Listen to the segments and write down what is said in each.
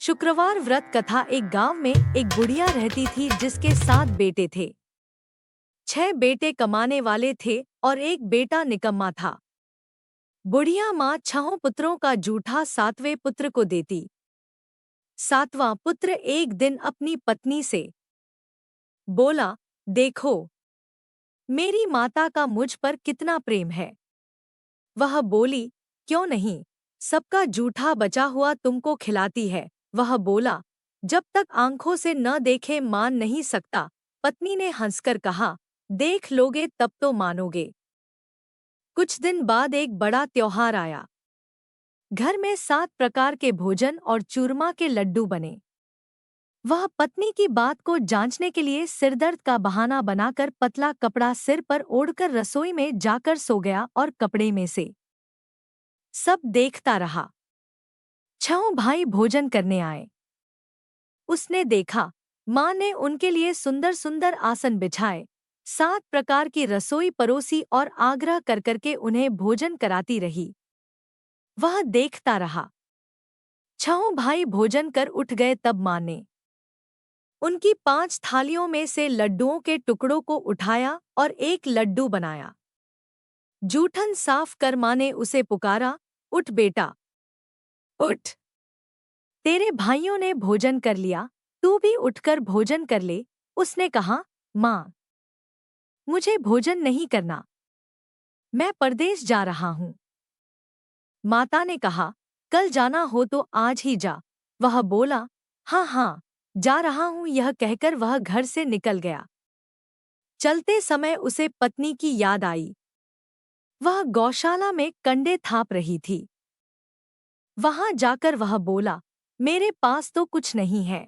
शुक्रवार व्रत कथा। एक गांव में एक बुढ़िया रहती थी जिसके 7 बेटे थे। 6 बेटे कमाने वाले थे और एक बेटा निकम्मा था। बुढ़िया माँ 6 पुत्रों का जूठा 7वें पुत्र को देती। 7वां पुत्र एक दिन अपनी पत्नी से बोला, देखो मेरी माता का मुझ पर कितना प्रेम है। वह बोली, क्यों नहीं, सबका जूठा बचा हुआ तुमको खिलाती है। वह बोला, जब तक आंखों से न देखे मान नहीं सकता। पत्नी ने हंसकर कहा, देख लोगे तब तो मानोगे। कुछ दिन बाद एक बड़ा त्योहार आया। घर में 7 प्रकार के भोजन और चूरमा के लड्डू बने। वह पत्नी की बात को जांचने के लिए सिरदर्द का बहाना बनाकर पतला कपड़ा सिर पर ओढ़कर रसोई में जाकर सो गया और कपड़े में से सब देखता रहा। 6 भाई भोजन करने आए। उसने देखा, माँ ने उनके लिए सुंदर सुंदर आसन बिछाए, 7 प्रकार की रसोई परोसी और आग्रह कर करके उन्हें भोजन कराती रही। वह देखता रहा। 6 भाई भोजन कर उठ गए तब माँ ने उनकी 5 थालियों में से लड्डुओं के टुकड़ों को उठाया और एक लड्डू बनाया। जूठन साफ कर माँ ने उसे पुकारा, उठ बेटा, उठ। तेरे भाइयों ने भोजन कर लिया, तू भी उठकर भोजन कर ले। उसने कहा, माँ, मुझे भोजन नहीं करना, मैं परदेश जा रहा हूँ। माता ने कहा, कल जाना हो तो आज ही जा। वह बोला, हाँ हाँ, जा रहा हूँ। यह कहकर वह घर से निकल गया। चलते समय उसे पत्नी की याद आई। वह गौशाला में कंडे थाप रही थी। वहां जाकर वह बोला, मेरे पास तो कुछ नहीं है।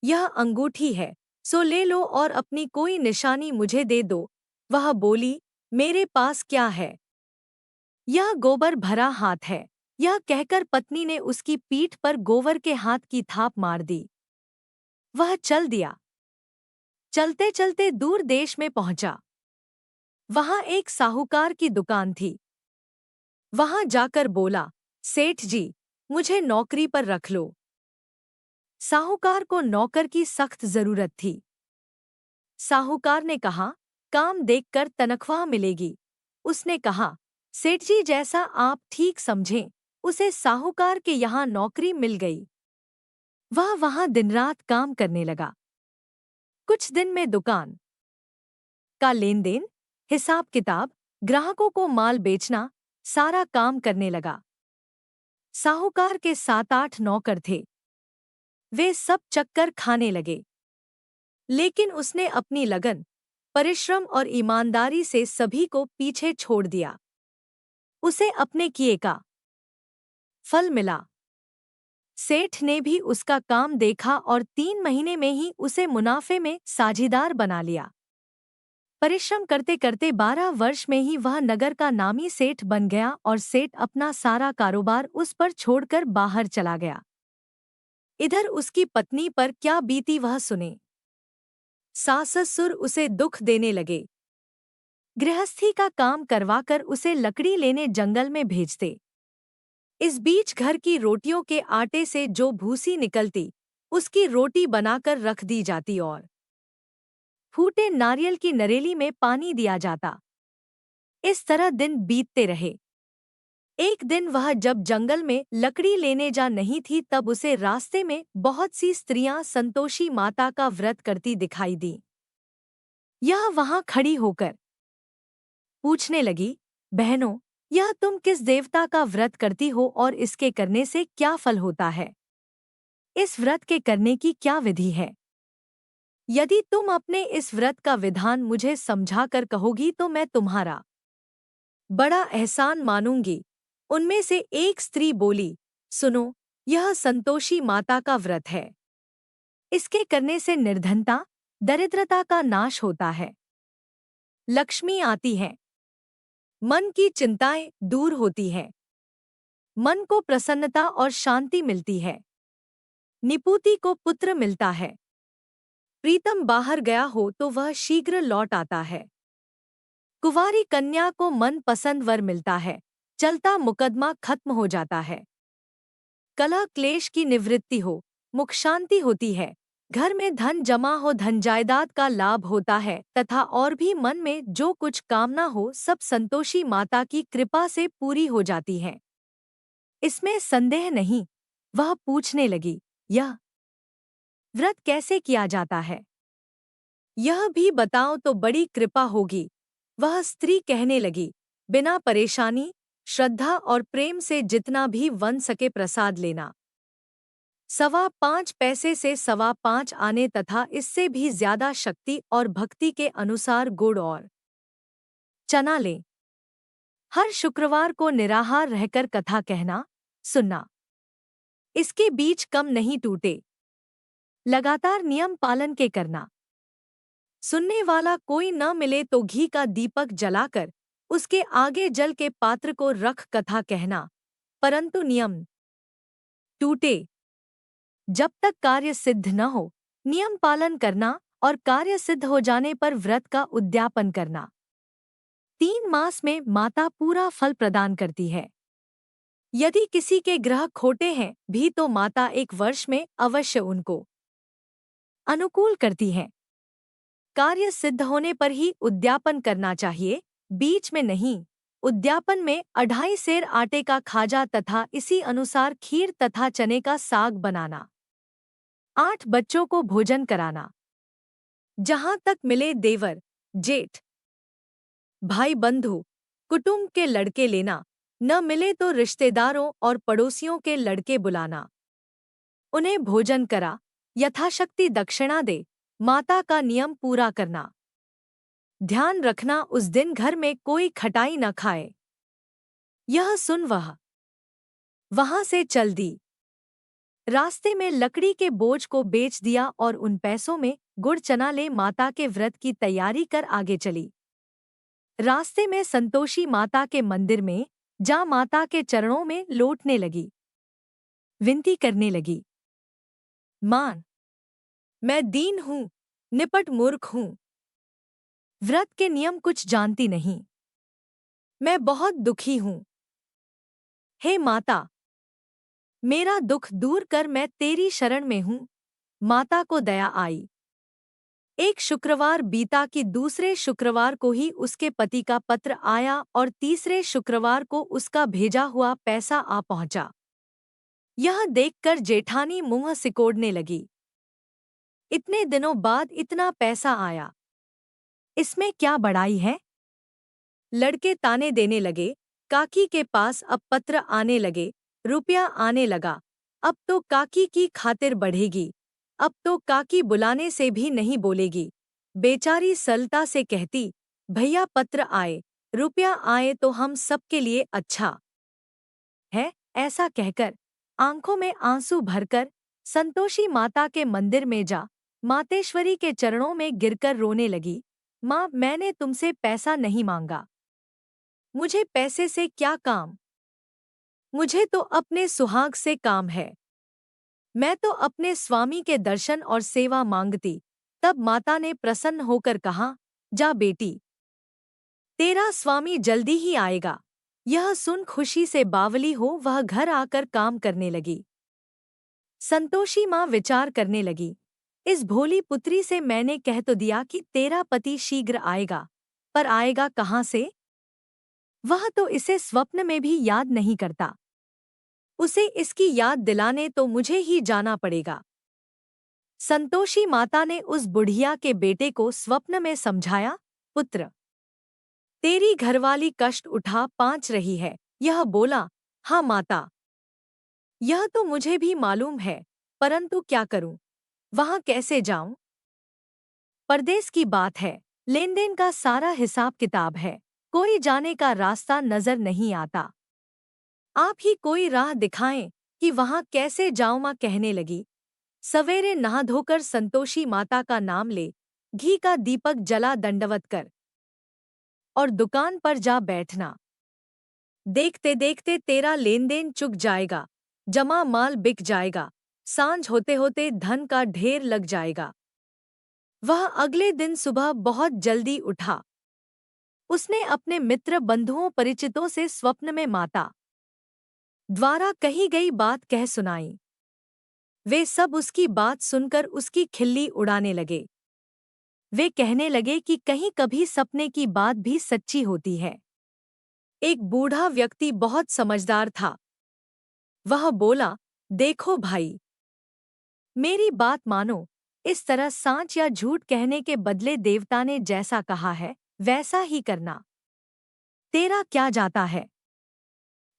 यह अंगूठी है, सो ले लो और अपनी कोई निशानी मुझे दे दो। वह बोली, मेरे पास क्या है, यह गोबर भरा हाथ है। यह कहकर पत्नी ने उसकी पीठ पर गोबर के हाथ की थाप मार दी। वह चल दिया। चलते चलते दूर देश में पहुंचा। वहां एक साहूकार की दुकान थी। वहां जाकर बोला, सेठ जी, मुझे नौकरी पर रख लो। साहूकार को नौकर की सख्त जरूरत थी। साहूकार ने कहा, काम देखकर तनख्वाह मिलेगी। उसने कहा, सेठ जी जैसा आप ठीक समझें। उसे साहूकार के यहाँ नौकरी मिल गई। वह वहां दिन-रात काम करने लगा। कुछ दिन में दुकान का लेन देन, हिसाब किताब, ग्राहकों को माल बेचना, सारा काम करने लगा। साहूकार के 7-8 नौकर थे। वे सब चक्कर खाने लगे। लेकिन उसने अपनी लगन, परिश्रम और ईमानदारी से सभी को पीछे छोड़ दिया। उसे अपने किए का फल मिला। सेठ ने भी उसका काम देखा और 3 महीने में ही उसे मुनाफे में साझीदार बना लिया। परिश्रम करते करते 12 वर्ष में ही वह नगर का नामी सेठ बन गया और सेठ अपना सारा कारोबार उस पर छोड़कर बाहर चला गया। इधर उसकी पत्नी पर क्या बीती वह सुने। सास-ससुर उसे दुख देने लगे। गृहस्थी का काम करवाकर उसे लकड़ी लेने जंगल में भेजते। इस बीच घर की रोटियों के आटे से जो भूसी निकलती, उसकी रोटी बनाकर रख दी जाती और फूटे नारियल की नरेली में पानी दिया जाता। इस तरह दिन बीतते रहे। एक दिन वह जब जंगल में लकड़ी लेने जा नहीं थी तब उसे रास्ते में बहुत सी स्त्रियां संतोषी माता का व्रत करती दिखाई दी। यह वहां खड़ी होकर पूछने लगी, बहनों, यह तुम किस देवता का व्रत करती हो और इसके करने से क्या फल होता है? इस व्रत के करने की क्या विधि है? यदि तुम अपने इस व्रत का विधान मुझे समझाकर कहोगी तो मैं तुम्हारा बड़ा एहसान मानूंगी। उनमें से एक स्त्री बोली, सुनो, यह संतोषी माता का व्रत है। इसके करने से निर्धनता, दरिद्रता का नाश होता है। लक्ष्मी आती है। मन की चिंताएं दूर होती है। मन को प्रसन्नता और शांति मिलती है। निपुति को पुत्र मिलता है। प्रीतम बाहर गया हो तो वह शीघ्र लौट आता है। कुंवारी कन्या को मन पसंद वर मिलता है। चलता मुकदमा खत्म हो जाता है। कलह क्लेश की निवृत्ति हो, मुख शांति होती है, घर में धन जमा हो, धन जायदाद का लाभ होता है तथा और भी मन में जो कुछ कामना हो सब संतोषी माता की कृपा से पूरी हो जाती है। इसमें संदेह नहीं। वह पूछने लगी, यह व्रत कैसे किया जाता है? यह भी बताओ तो बड़ी कृपा होगी। वह स्त्री कहने लगी, बिना परेशानी, श्रद्धा और प्रेम से जितना भी बन सके प्रसाद लेना। 5.25 पैसे से 5.25 आने तथा इससे भी ज्यादा शक्ति और भक्ति के अनुसार गुड़ और चना लें। हर शुक्रवार को निराहार रहकर कथा कहना, सुनना। इसके बीच कम नहीं टूटे। लगातार नियम पालन के करना। सुनने वाला कोई न मिले तो घी का दीपक जलाकर उसके आगे जल के पात्र को रख कथा कहना, परंतु नियम टूटे जब तक कार्य सिद्ध न हो। नियम पालन करना और कार्य सिद्ध हो जाने पर व्रत का उद्यापन करना। 3 मास में माता पूरा फल प्रदान करती है। यदि किसी के ग्रह खोटे हैं भी तो माता 1 वर्ष में अवश्य उनको अनुकूल करती है। कार्य सिद्ध होने पर ही उद्यापन करना चाहिए, बीच में नहीं। उद्यापन में 2.5 सेर आटे का खाजा तथा इसी अनुसार खीर तथा चने का साग बनाना। 8 बच्चों को भोजन कराना। जहां तक मिले देवर, जेठ, भाई बंधु, कुटुंब के लड़के लेना, न मिले तो रिश्तेदारों और पड़ोसियों के लड़के बुलाना। उन्हें भोजन करा, यथाशक्ति दक्षिणा दे, माता का नियम पूरा करना। ध्यान रखना उस दिन घर में कोई खटाई न खाए। यह सुन वह वहां से चल दी। रास्ते में लकड़ी के बोझ को बेच दिया और उन पैसों में गुड़ चना ले माता के व्रत की तैयारी कर आगे चली। रास्ते में संतोषी माता के मंदिर में जा माता के चरणों में लौटने लगी। विनती करने लगी, मान, मैं दीन हूँ, निपट मूर्ख हूँ, व्रत के नियम कुछ जानती नहीं, मैं बहुत दुखी हूँ। हे माता, मेरा दुख दूर कर, मैं तेरी शरण में हूँ। माता को दया आई। एक शुक्रवार बीता कि दूसरे शुक्रवार को ही उसके पति का पत्र आया और तीसरे शुक्रवार को उसका भेजा हुआ पैसा आ पहुंचा। यह देखकर जेठानी मुंह सिकोड़ने लगी। इतने दिनों बाद इतना पैसा आया, इसमें क्या बड़ाई है? लड़के ताने देने लगे, काकी के पास अब पत्र आने लगे, रुपया आने लगा, अब तो काकी की खातिर बढ़ेगी, अब तो काकी बुलाने से भी नहीं बोलेगी। बेचारी सरलता से कहती, भैया पत्र आए, रुपया आए तो हम सबके लिए अच्छा है। ऐसा कहकर आंखों में आंसू भरकर संतोषी माता के मंदिर में जा मातेश्वरी के चरणों में गिरकर रोने लगी। माँ, मैंने तुमसे पैसा नहीं मांगा, मुझे पैसे से क्या काम, मुझे तो अपने सुहाग से काम है। मैं तो अपने स्वामी के दर्शन और सेवा मांगती। तब माता ने प्रसन्न होकर कहा, जा बेटी, तेरा स्वामी जल्दी ही आएगा। यह सुन खुशी से बावली हो वह घर आकर काम करने लगी। संतोषी माँ विचार करने लगी, इस भोली पुत्री से मैंने कह तो दिया कि तेरा पति शीघ्र आएगा, पर आएगा कहाँ से? वह तो इसे स्वप्न में भी याद नहीं करता। उसे इसकी याद दिलाने तो मुझे ही जाना पड़ेगा। संतोषी माता ने उस बुढ़िया के बेटे को स्वप्न में समझाया, पुत्र, तेरी घरवाली कष्ट उठा पांच रही है। यह बोला, हाँ माता, यह तो मुझे भी मालूम है, परंतु क्या करूं, वहां कैसे जाऊं? परदेश की बात है, लेन देन का सारा हिसाब किताब है, कोई जाने का रास्ता नजर नहीं आता। आप ही कोई राह दिखाएं कि वहां कैसे जाऊं? मां कहने लगी। सवेरे नहा धोकर संतोषी माता का नाम ले, घी का दीपक जला दंडवत कर और दुकान पर जा बैठना। देखते देखते तेरा लेन देन चुक जाएगा, जमा माल बिक जाएगा, सांझ होते होते धन का ढेर लग जाएगा। वह अगले दिन सुबह बहुत जल्दी उठा। उसने अपने मित्र बंधुओं परिचितों से स्वप्न में माता द्वारा कही गई बात कह सुनाई। वे सब उसकी बात सुनकर उसकी खिल्ली उड़ाने लगे। वे कहने लगे कि कहीं कभी सपने की बात भी सच्ची होती है। एक बूढ़ा व्यक्ति बहुत समझदार था। वह बोला, देखो भाई, मेरी बात मानो। इस तरह सांच या झूठ कहने के बदले देवता ने जैसा कहा है वैसा ही करना। तेरा क्या जाता है।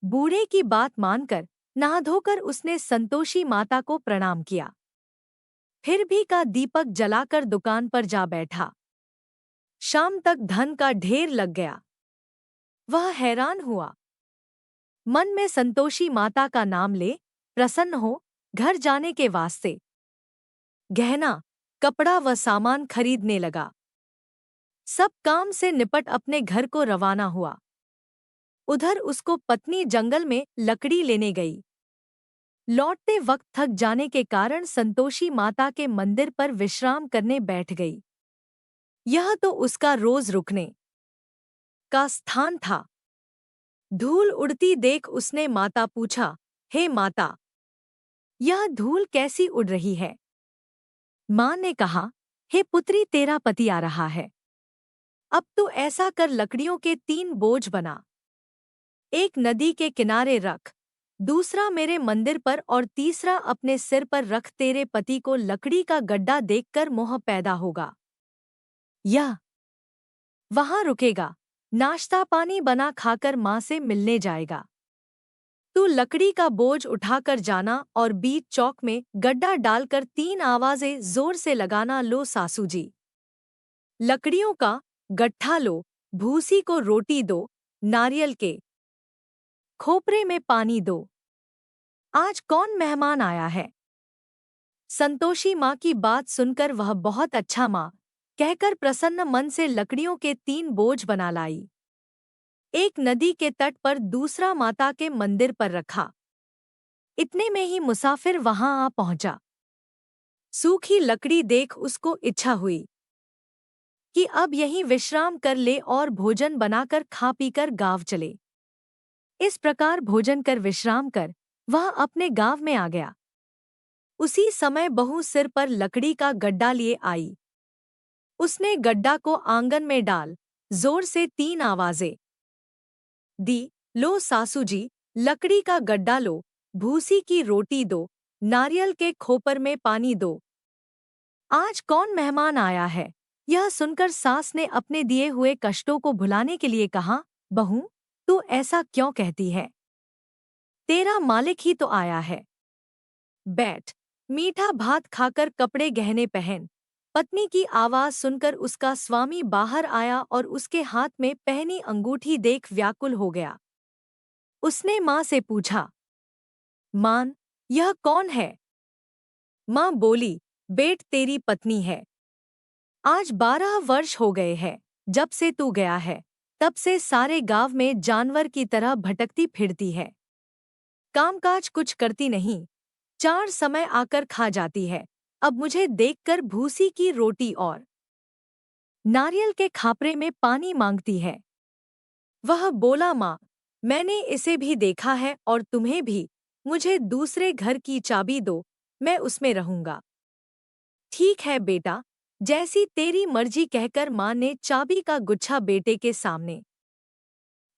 बूढ़े की बात मानकर नहा धोकर उसने संतोषी माता को प्रणाम किया। फिर भी का दीपक जलाकर दुकान पर जा बैठा। शाम तक धन का ढेर लग गया। वह हैरान हुआ। मन में संतोषी माता का नाम ले प्रसन्न हो घर जाने के वास्ते गहना, कपड़ा व सामान खरीदने लगा। सब काम से निपट अपने घर को रवाना हुआ। उधर उसको पत्नी जंगल में लकड़ी लेने गई। लौटते वक्त थक जाने के कारण संतोषी माता के मंदिर पर विश्राम करने बैठ गई। यह तो उसका रोज रुकने का स्थान था। धूल उड़ती देख उसने माता पूछा, हे माता, यह धूल कैसी उड़ रही है। माँ ने कहा, हे पुत्री, तेरा पति आ रहा है। अब तू ऐसा कर, लकड़ियों के 3 बोझ बना। एक नदी के किनारे रख, दूसरा मेरे मंदिर पर और तीसरा अपने सिर पर रख। तेरे पति को लकड़ी का गड्ढा देखकर मोह पैदा होगा। यह वहां रुकेगा, नाश्ता पानी बना खाकर माँ से मिलने जाएगा। तू लकड़ी का बोझ उठाकर जाना और बीच चौक में गड्ढा डालकर 3 आवाजें जोर से लगाना, लो सासू जी, लकड़ियों का गट्ठा लो, भूसी को रोटी दो, नारियल के खोपरे में पानी दो। आज कौन मेहमान आया है। संतोषी माँ की बात सुनकर वह बहुत अच्छा माँ कहकर प्रसन्न मन से लकड़ियों के 3 बोझ बना लाई। एक नदी के तट पर, दूसरा माता के मंदिर पर रखा। इतने में ही मुसाफिर वहां आ पहुंचा। सूखी लकड़ी देख उसको इच्छा हुई कि अब यहीं विश्राम कर ले और भोजन बनाकर खा पीकर गांव चले। इस प्रकार भोजन कर विश्राम कर वह अपने गांव में आ गया। उसी समय बहू सिर पर लकड़ी का गड्ढा लिए आई। उसने गड्ढा को आंगन में डाल जोर से 3 आवाजें दी, लो सासू जी, लकड़ी का गड्ढा लो, भूसी की रोटी दो, नारियल के खोपर में पानी दो। आज कौन मेहमान आया है। यह सुनकर सास ने अपने दिए हुए कष्टों को भुलाने के लिए कहा, बहू, तू ऐसा क्यों कहती है। तेरा मालिक ही तो आया है। बैठ, मीठा भात खाकर कपड़े गहने पहन। पत्नी की आवाज सुनकर उसका स्वामी बाहर आया और उसके हाथ में पहनी अंगूठी देख व्याकुल हो गया। उसने माँ से पूछा, मान, यह कौन है। माँ बोली, बेट, तेरी पत्नी है। आज 12 वर्ष हो गए हैं जब से तू गया है। तब से सारे गांव में जानवर की तरह भटकती फिरती है। कामकाज कुछ करती नहीं, 4 समय आकर खा जाती है। अब मुझे देखकर भूसी की रोटी और नारियल के खापरे में पानी मांगती है। वह बोला, माँ, मैंने इसे भी देखा है और तुम्हें भी। मुझे दूसरे घर की चाबी दो, मैं उसमें रहूंगा। ठीक है बेटा, जैसी तेरी मर्जी, कहकर माँ ने चाबी का गुच्छा बेटे के सामने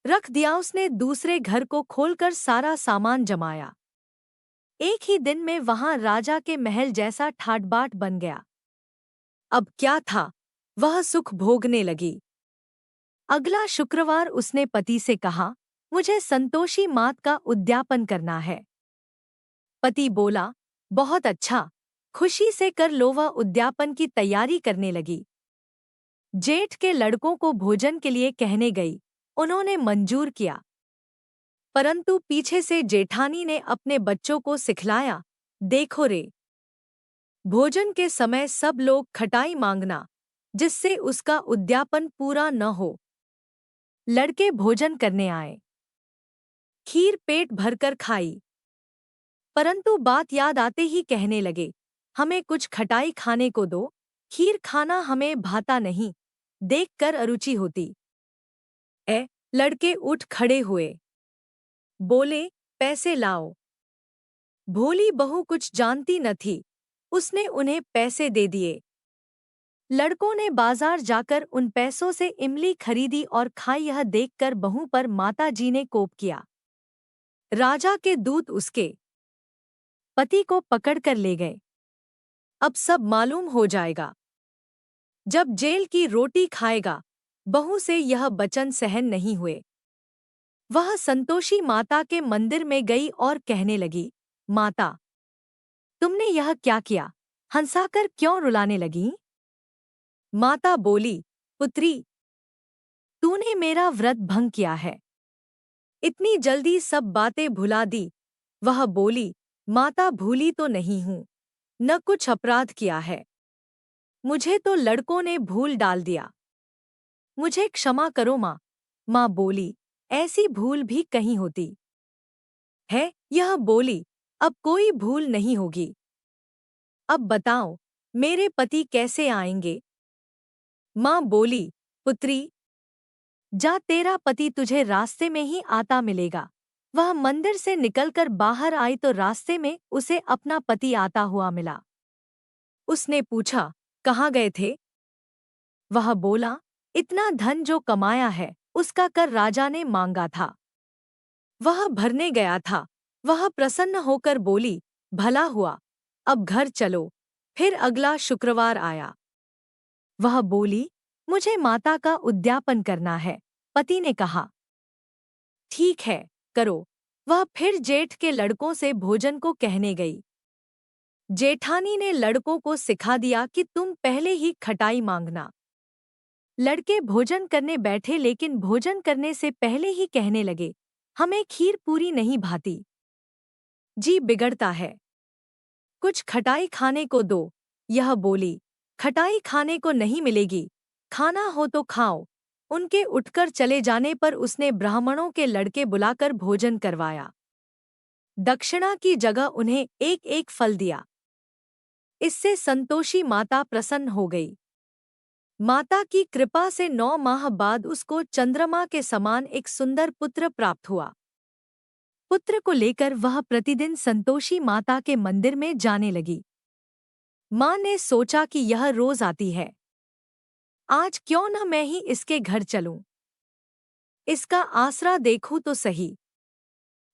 रख दिया। उसने दूसरे घर को खोलकर सारा सामान जमाया। एक ही दिन में वहां राजा के महल जैसा ठाट-बाट बन गया। अब क्या था, वह सुख भोगने लगी। अगला शुक्रवार उसने पति से कहा, मुझे संतोषी मात का उद्यापन करना है। पति बोला, बहुत अच्छा, खुशी से कर लो। वह उद्यापन की तैयारी करने लगी। जेठ के लड़कों को भोजन के लिए कहने गई। उन्होंने मंजूर किया, परंतु पीछे से जेठानी ने अपने बच्चों को सिखलाया, देखो रे, भोजन के समय सब लोग खटाई मांगना, जिससे उसका उद्यापन पूरा न हो। लड़के भोजन करने आए, खीर पेट भरकर खाई, परंतु बात याद आते ही कहने लगे, हमें कुछ खटाई खाने को दो, खीर खाना हमें भाता नहीं, देखकर अरुचि होती। लड़के उठ खड़े हुए, बोले, पैसे लाओ। भोली बहू कुछ जानती न थी, उसने उन्हें पैसे दे दिए। लड़कों ने बाजार जाकर उन पैसों से इमली खरीदी और खाई। यह देखकर बहू पर माता जी ने कोप किया। राजा के दूत उसके पति को पकड़कर ले गए। अब सब मालूम हो जाएगा। जब जेल की रोटी खाएगा। बहू से यह वचन सहन नहीं हुए। वह संतोषी माता के मंदिर में गई और कहने लगी, माता, तुमने यह क्या किया? हंसाकर क्यों रुलाने लगी? माता बोली, पुत्री, तूने मेरा व्रत भंग किया है। इतनी जल्दी सब बातें भुला दी। वह बोली, माता, भूली तो नहीं हूँ, न कुछ अपराध किया है। मुझे तो लड़कों ने भूल डाल दिया। मुझे क्षमा करो माँ। माँ बोली, ऐसी भूल भी कहीं होती है? यह बोली, अब कोई भूल नहीं होगी। अब बताओ, मेरे पति कैसे आएंगे? माँ बोली, पुत्री, जा, तेरा पति तुझे रास्ते में ही आता मिलेगा। वह मंदिर से निकलकर बाहर आई तो रास्ते में उसे अपना पति आता हुआ मिला। उसने पूछा, कहाँ गए थे? वह बोला, इतना धन जो कमाया है उसका कर राजा ने मांगा था, वह भरने गया था। वह प्रसन्न होकर बोली, भला हुआ, अब घर चलो। फिर अगला शुक्रवार आया। वह बोली, मुझे माता का उद्यापन करना है। पति ने कहा, ठीक है, करो। वह फिर जेठ के लड़कों से भोजन को कहने गई। जेठानी ने लड़कों को सिखा दिया कि तुम पहले ही खटाई मांगना। लड़के भोजन करने बैठे, लेकिन भोजन करने से पहले ही कहने लगे, हमें खीर पूरी नहीं भाती, जी बिगड़ता है, कुछ खटाई खाने को दो। यह बोली, खटाई खाने को नहीं मिलेगी, खाना हो तो खाओ। उनके उठकर चले जाने पर उसने ब्राह्मणों के लड़के बुलाकर भोजन करवाया। दक्षिणा की जगह उन्हें एक एक फल दिया। इससे संतोषी माता प्रसन्न हो गई। माता की कृपा से 9 माह बाद उसको चंद्रमा के समान एक सुंदर पुत्र प्राप्त हुआ। पुत्र को लेकर वह प्रतिदिन संतोषी माता के मंदिर में जाने लगी। माँ ने सोचा कि यह रोज आती है, आज क्यों न मैं ही इसके घर चलूं, इसका आसरा देखूं तो सही।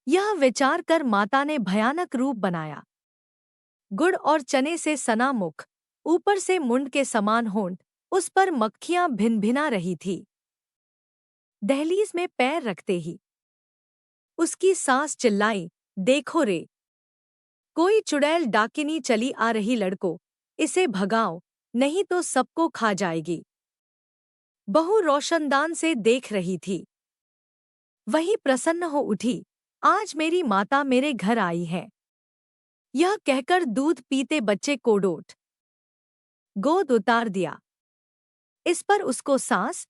यह विचार कर माता ने भयानक रूप बनाया। गुड़ और चने से सना मुख, ऊपर से मुंड के समान होंठ, उस पर मक्खियां भिनभिना रही थी। दहलीज में पैर रखते ही उसकी सास चिल्लाई, देखो रे, कोई चुड़ैल डाकिनी चली आ रही, लड़को, इसे भगाओ, नहीं तो सबको खा जाएगी। बहू रोशनदान से देख रही थी। वही प्रसन्न हो उठी, आज मेरी माता मेरे घर आई है। यह कहकर दूध पीते बच्चे को गोद उतार दिया। इस पर उसको सास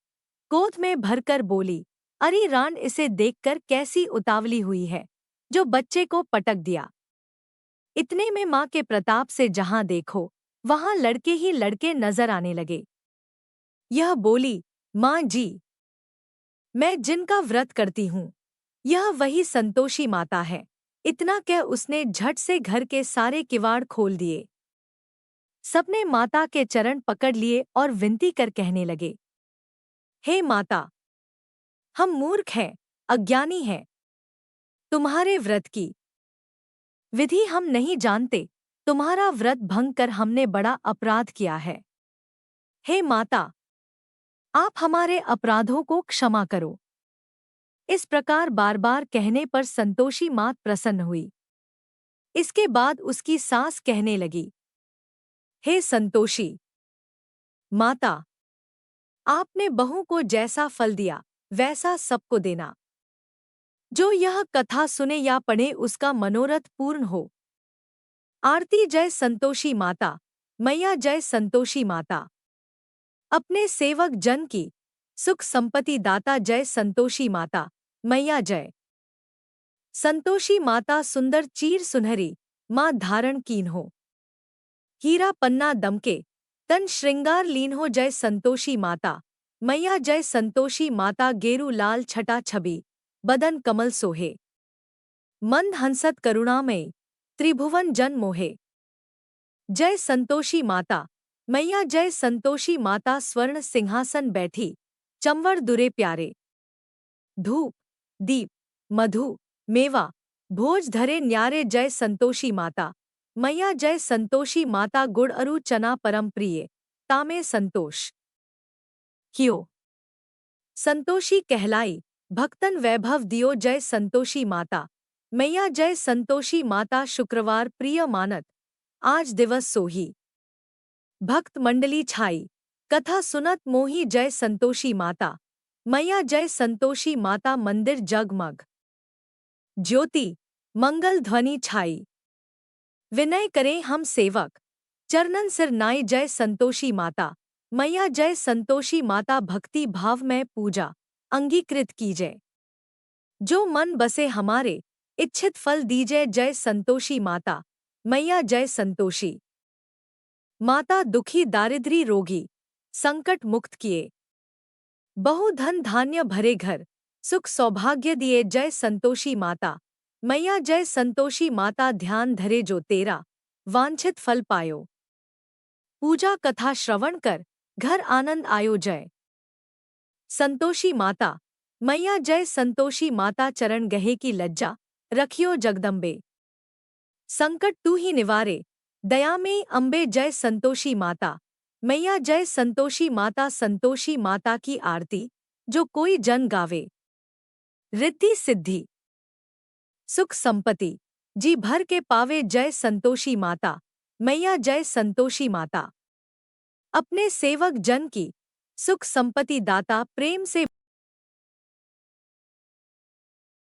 गोद में भरकर बोली, अरे रान, इसे देखकर कैसी उतावली हुई है, जो बच्चे को पटक दिया। इतने में माँ के प्रताप से जहां देखो वहां लड़के ही लड़के नजर आने लगे। यह बोली, माँ जी, मैं जिनका व्रत करती हूँ, यह वही संतोषी माता है। इतना कह उसने झट से घर के सारे किवाड़ खोल दिए। सबने माता के चरण पकड़ लिए और विनती कर कहने लगे, हे माता, हम मूर्ख हैं, अज्ञानी हैं। तुम्हारे व्रत की विधि हम नहीं जानते। तुम्हारा व्रत भंग कर हमने बड़ा अपराध किया है। हे माता, आप हमारे अपराधों को क्षमा करो। इस प्रकार बार बार कहने पर संतोषी मात प्रसन्न हुई। इसके बाद उसकी सास कहने लगी, हे संतोषी माता, आपने बहू को जैसा फल दिया वैसा सबको देना। जो यह कथा सुने या पढ़े उसका मनोरथ पूर्ण हो। आरती जय संतोषी माता, मैया जय संतोषी माता। अपने सेवक जन की सुख संपत्ति दाता जय संतोषी माता, मैया जय। संतोषी माता सुंदर चीर सुनहरी, माँ धारण कीन हो। हीरा पन्ना दमके, तन श्रृंगार लीन हो जय संतोषी माता, मैया जय संतोषी माता। गेरू लाल छटा छबी, बदन कमल सोहे। मंद हंसत करुणामयी त्रिभुवन जन मोहे। जय संतोषी माता मैया जय संतोषी माता स्वर्ण सिंहासन बैठी चंवर दुरे प्यारे। धूप दीप मधु मेवा भोज धरे न्यारे जय संतोषी माता मैया जय संतोषी माता गुड़ अरु चना परम प्रिय तामे संतोष कियो। संतोषी कहलाई भक्तन वैभव दियो जय संतोषी माता मैया जय संतोषी माता शुक्रवार प्रिय मानत आज दिवस सोही। भक्त मंडली छाई कथा सुनत मोही जय संतोषी माता मैया जय संतोषी माता मंदिर जगमग ज्योति मंगल ध्वनि छाई। विनय करें हम सेवक चरणन सिर नाई जय संतोषी माता मैया जय संतोषी माता भक्ति भाव में पूजा अंगीकृत कीजय। जो मन बसे हमारे इच्छित फल दीजय जय संतोषी माता मैया जय संतोषी माता दुखी दारिद्री रोगी संकट मुक्त किए। बहु धन धान्य भरे घर सुख सौभाग्य दिए जय संतोषी माता मैया जय संतोषी माता ध्यान धरे जो तेरा वांछित फल पायो। पूजा कथा श्रवण कर घर आनंद आयो जय संतोषी माता मैया जय संतोषी माता चरण गहे की लज्जा रखियो जगदम्बे। संकट तू ही निवारे दया में अम्बे जय संतोषी माता मैया जय संतोषी माता संतोषी माता की आरती जो कोई जन गावे। रिद्धि सिद्धि सुख संपत्ति जी भर के पावे जय संतोषी माता मैया जय संतोषी माता। अपने सेवक जन की सुख संपत्ति दाता प्रेम से